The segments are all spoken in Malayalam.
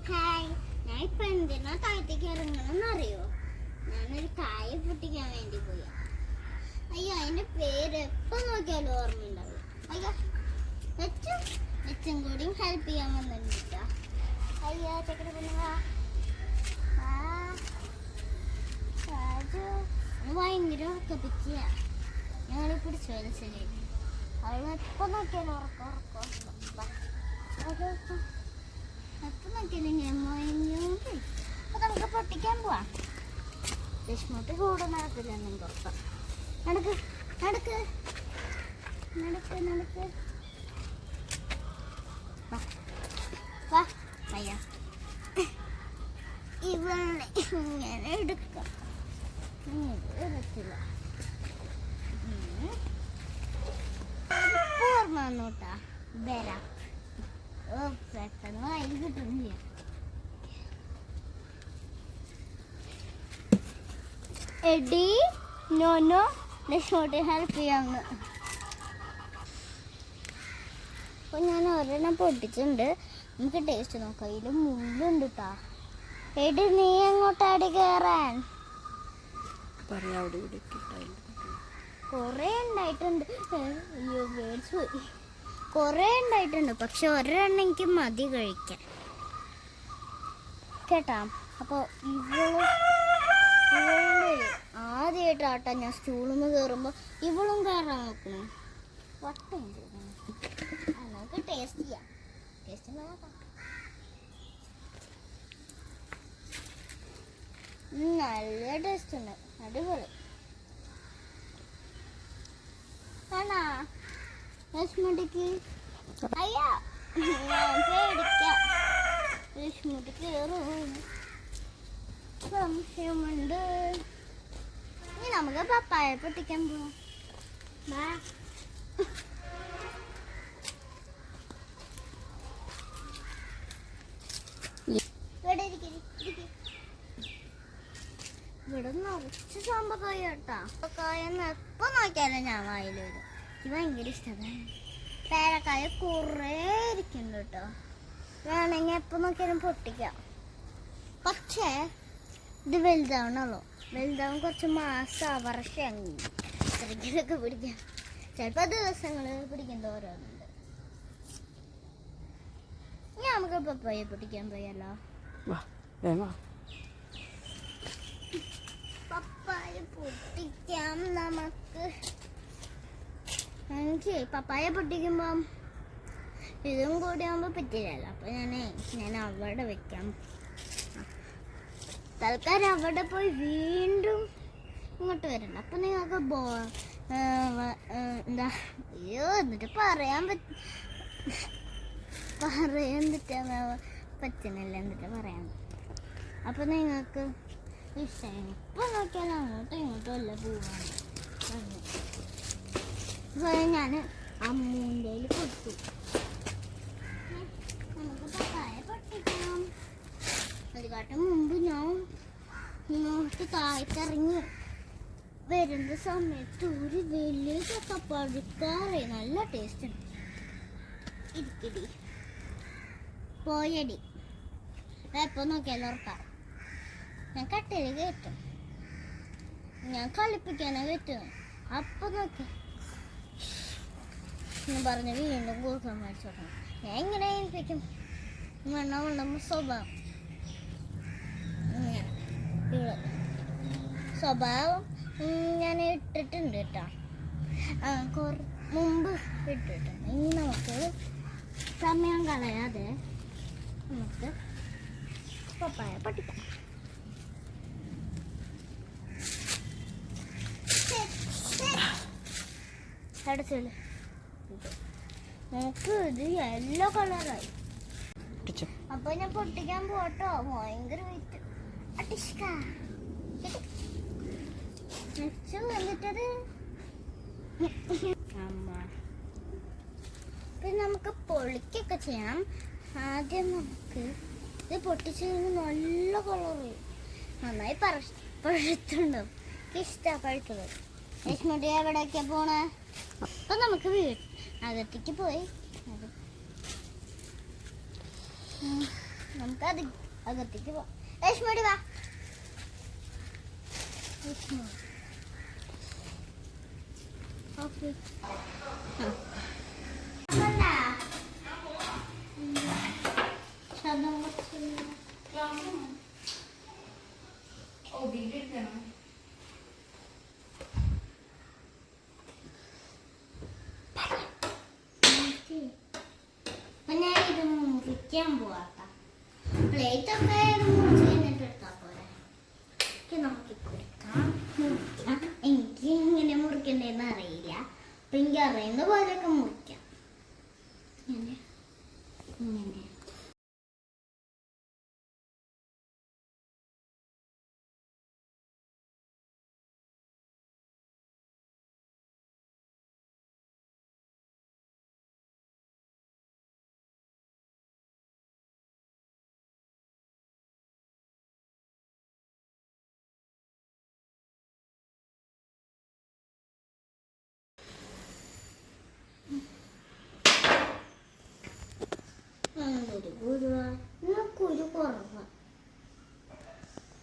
ഹായ്, ഞാൻ ഇപ്പൊ എന്തിനാ താഴത്തേക്ക് ഇറങ്ങണമെന്നറിയോ? ഞാനൊരു കായ പൊട്ടിക്കാൻ വേണ്ടി പോയി. അയ്യോ, അതിന്റെ പേര് എപ്പോ നോക്കിയാലും ഓർമ്മയുണ്ടാവില്ല. അയ്യോ, അച്ഛൻ കൂടിയും ഹെൽപ്പ് ചെയ്യാൻ വന്നിട്ടാ. അയ്യോ, ചക്കര പെണ്ണുവാ. ഭയങ്കര ഉറക്കപ്പിച്ചിയ. ഞങ്ങളെ പിടിച്ചു മനസ്സിലായി. അവൾ എപ്പോ നോക്കിയാലും ഉറക്കം. എപ്പോ നോക്കിയാലും ഞാൻ മയങ്ങി. അപ്പൊ നമുക്ക് പൊട്ടിക്കാൻ പോവാം. രശ്മോട്ട് കൂടെ നടക്കില്ല. നിങ്ങൾക്ക് ഉറക്കം. നടക്ക്. വാ അയ്യ, ഇവളെ ഇങ്ങനെ എടുക്കാം. എടുക്കില്ല. ഓർമ്മ വന്നോട്ടാ. വരാം. പെട്ടെന്ന് വായി കിട്ടുന്നില്ല. എടി നോനോ, ലക്ഷ്മോട്ട് ഹെൽപ്പ് ചെയ്യാമെന്ന്. അപ്പൊ ഞാൻ ഒരെണ്ണം പൊട്ടിച്ചിട്ടുണ്ട്. നമുക്ക് ടേസ്റ്റ് നോക്കാം. ഇതിൽ മുള്ളുണ്ട് കേട്ടാ. എടി, നീ എങ്ങോട്ടാടി കയറാൻ? കൊറേ ഉണ്ടായിട്ടുണ്ട്. അയ്യോ, വേർഡ്സ് പോയി. കൊറേ ഉണ്ടായിട്ടുണ്ട്. പക്ഷെ ഒരെണ്ണം എനിക്ക് മതി കഴിക്കാൻ കേട്ടാ. അപ്പൊ ആദ്യമായിട്ടാട്ടാ ഞാൻ സ്റ്റൂളിൽ കയറുമ്പോ ഇവളും കയറാൻ നോക്കണേ. വട്ടം നമുക്ക് ടേസ്റ്റ് ചെയ്യാം. ടേസ്റ്റ് നല്ല ടേസ്റ്റ് ഉണ്ട്. അടിപൊളി. ആണാ രശ്മിക്ക്? അയ്യാ, ഞാൻ പേടിക്കാം. രശ്മിക്ക് കയറും സംശയമുണ്ട്. ഇനി നമുക്ക് പപ്പായ പൊട്ടിക്കാൻ പോവാം. ഇവിടെ നിറച്ച് ചാമ്പക്കായ കേട്ടാ. കായ എപ്പോ നോക്കിയാലും ഞാൻ വായിൽ വരും. എനിക്ക് ഭയങ്കര ഇഷ്ടമാണ്. പേരക്കായ കുറേ ഇരിക്കുന്നുണ്ട് കേട്ടോ. വേണമെങ്കിൽ എപ്പോ നോക്കിയാലും പൊട്ടിക്കാം. പക്ഷേ ഇത് വലുതാവണല്ലോ. വലുതാവും കുറച്ച് മാസം വർഷം ഇത്രയ്ക്കൊക്കെ പിടിക്കാം. ചിലപ്പോൾ ദിവസങ്ങൾ പിടിക്കുന്ന ഓരോന്നുണ്ട്. നമുക്ക് പപ്പായ പൊട്ടിക്കാൻ പോയല്ലോ. പപ്പായ പൊട്ടിക്കാം നമുക്ക്. എനിക്ക് പപ്പായ പൊട്ടിക്കുമ്പം ഇതും കൂടി ആകുമ്പോ പറ്റില്ലല്ലോ. അപ്പൊ ഞാൻ അവിടെ വെക്കാം. തൽക്കാലം അവിടെ പോയി വീണ്ടും ഇങ്ങോട്ട് വരണ്ട. അപ്പൊ നിങ്ങൾക്ക് എന്താ അയ്യോ എന്നിട്ട് പറയാൻ പറ്റുന്നില്ല. എന്നിട്ട് പറയാൻ അപ്പൊ നിങ്ങൾക്ക് ഇഷ്ടമായി. ഇപ്പൊ നോക്കിയാലും അങ്ങോട്ടും ഇങ്ങോട്ടും അല്ല പോവാണ്. ഞാൻ അമ്മൂൻ്റെ കൊടുത്തു. നമുക്ക് പപ്പായ പൊട്ടിക്കാം. അതിക്കാട്ടും മുമ്പ് ഞാൻ ഇങ്ങോട്ട് താഴ്ത്തിറങ്ങി വരുന്ന സമയത്ത് ഒരു വലിയ ചക്കപ്പഴുക്കാറേ നല്ല ടേസ്റ്റ് ഉണ്ട്. ഇരിക്കടി പോയടി. എപ്പോ നോക്കിയാലും ഉറക്കാം. ഞാൻ കട്ടയിൽ കയറ്റും. ഞാൻ കളിപ്പിക്കാനാ കയറ്റും. അപ്പൊ നോക്കി പറഞ്ഞ് വീണ്ടും കൂർക്കം മേടിച്ചു കൊടുക്കണം. ഞാൻ ഇങ്ങനെ ഏൽപ്പിക്കും. വെള്ളം സ്വഭാവം സ്വഭാവം ഞാൻ ഇട്ടിട്ടുണ്ട് കേട്ടോ. മുമ്പ് ഇട്ടിട്ടുണ്ട്. ഇനി നമുക്ക് സമയം കളയാതെ നമുക്ക് പപ്പായ പൊട്ടിക്കാം. അടച്ചല്ലേ നമുക്ക് ഇത് യെല്ലോ കളറായി. അപ്പൊ ഞാൻ പൊട്ടിക്കാൻ പോട്ടോ. ഭയങ്കര വെയിറ്റ്. വന്നിട്ടത് പിന്നെ നമുക്ക് പൊളിക്കൊക്കെ ചെയ്യാം. ആദ്യം നമുക്ക് ഇത് പൊട്ടിച്ച് നല്ല കളറ് നന്നായി പഴുത്തുണ്ടാവും. ഇഷ്ടമാണ് പഴുത്തത്. ലക്ഷ്മിയുടെ എവിടെയൊക്കെയാ പോണേ? അപ്പൊ നമുക്ക് അകത്തേക്ക് പോയി നമുക്ക് അകത്തേക്ക് പോവാം. രശ്മിയോട് വാ. ഓക്കെ ശബ്ദം അപ്പൊ ഞാൻ ഇത് മുറിക്കാൻ പോവാത്ത പ്ലേറ്റ് ഒക്കെ മുറിച്ച് കഴിഞ്ഞിട്ട് എടുത്താൽ പോരെ. നമുക്ക് മുറിക്കാം. എനിക്ക് ഇങ്ങനെ മുറിക്കണ്ടേന്ന് അറിയില്ല. അപ്പൊ എനിക്ക് അറിയുന്ന പോലെയൊക്കെ മുറിക്കാം. ഇങ്ങനെ ഇങ്ങനെ കുരു കുറവ്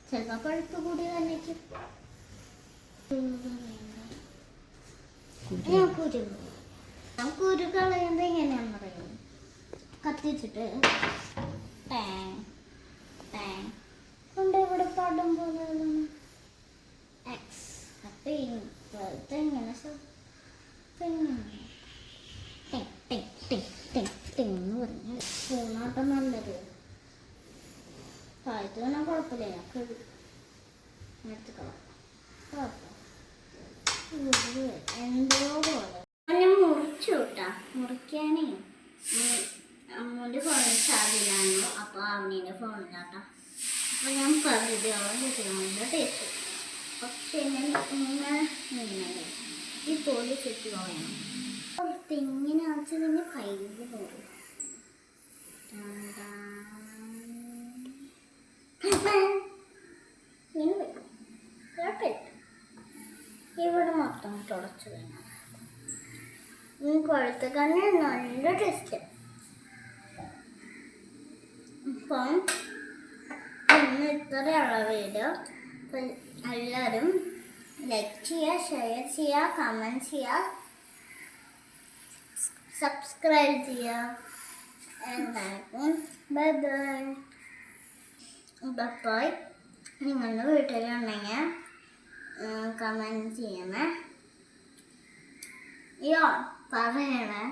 ചിലപ്പോ പഴുത്ത് കൂടി തന്നെ കുരു കളയുന്നത് എങ്ങനെയാണെന്ന് പറയുന്നത് കത്തിച്ചിട്ട് കൊണ്ട് ഇവിടെ പടം പോലെ അപ്പൊ ഇങ്ങനെ സ്പൂണാട്ടം നല്ലത് കാലത്ത് തന്നെ കുഴപ്പമില്ല. എന്തോ പോലെ ഞാൻ മുറിച്ചു കിട്ടാ. മുറിക്കാനേ അമ്മൂൻ്റെ ഫോണിൽ ചാർജില്ലായിരുന്നു. അപ്പോൾ അവനീൻ്റെ ഫോണിലാട്ടാ. അപ്പോൾ ഞാൻ പകുതിയോളം കിട്ടിയ ടേസ്റ്റ്. പക്ഷേ ഇങ്ങനെ ഈ തോല് ചുറ്റി പോകണം. തെങ്ങിനെ അടച്ചതിൻ്റെ കയ്യിൽ പോകും. ഇവിടെ മൊത്തം തുടച്ചു വേണം. കൊഴുത്ത കണ്ണ് നല്ല ടേസ്റ്റ്. അപ്പം ഇന്ന് ഇത്രയുള്ള വീഡിയോ. എല്ലാവരും ലൈക്ക് ചെയ്യുക, ഷെയർ ചെയ്യുക, കമൻറ്റ് ചെയ്യുക, സബ്സ്ക്രൈബ് ചെയ്യുക. എന്തായാലും ബൈ ബൈ. ബൈ. നിങ്ങളുടെ വീട്ടിലുണ്ടെങ്കിൽ കമൻറ്റ് ചെയ്യണേ. പറയണേ.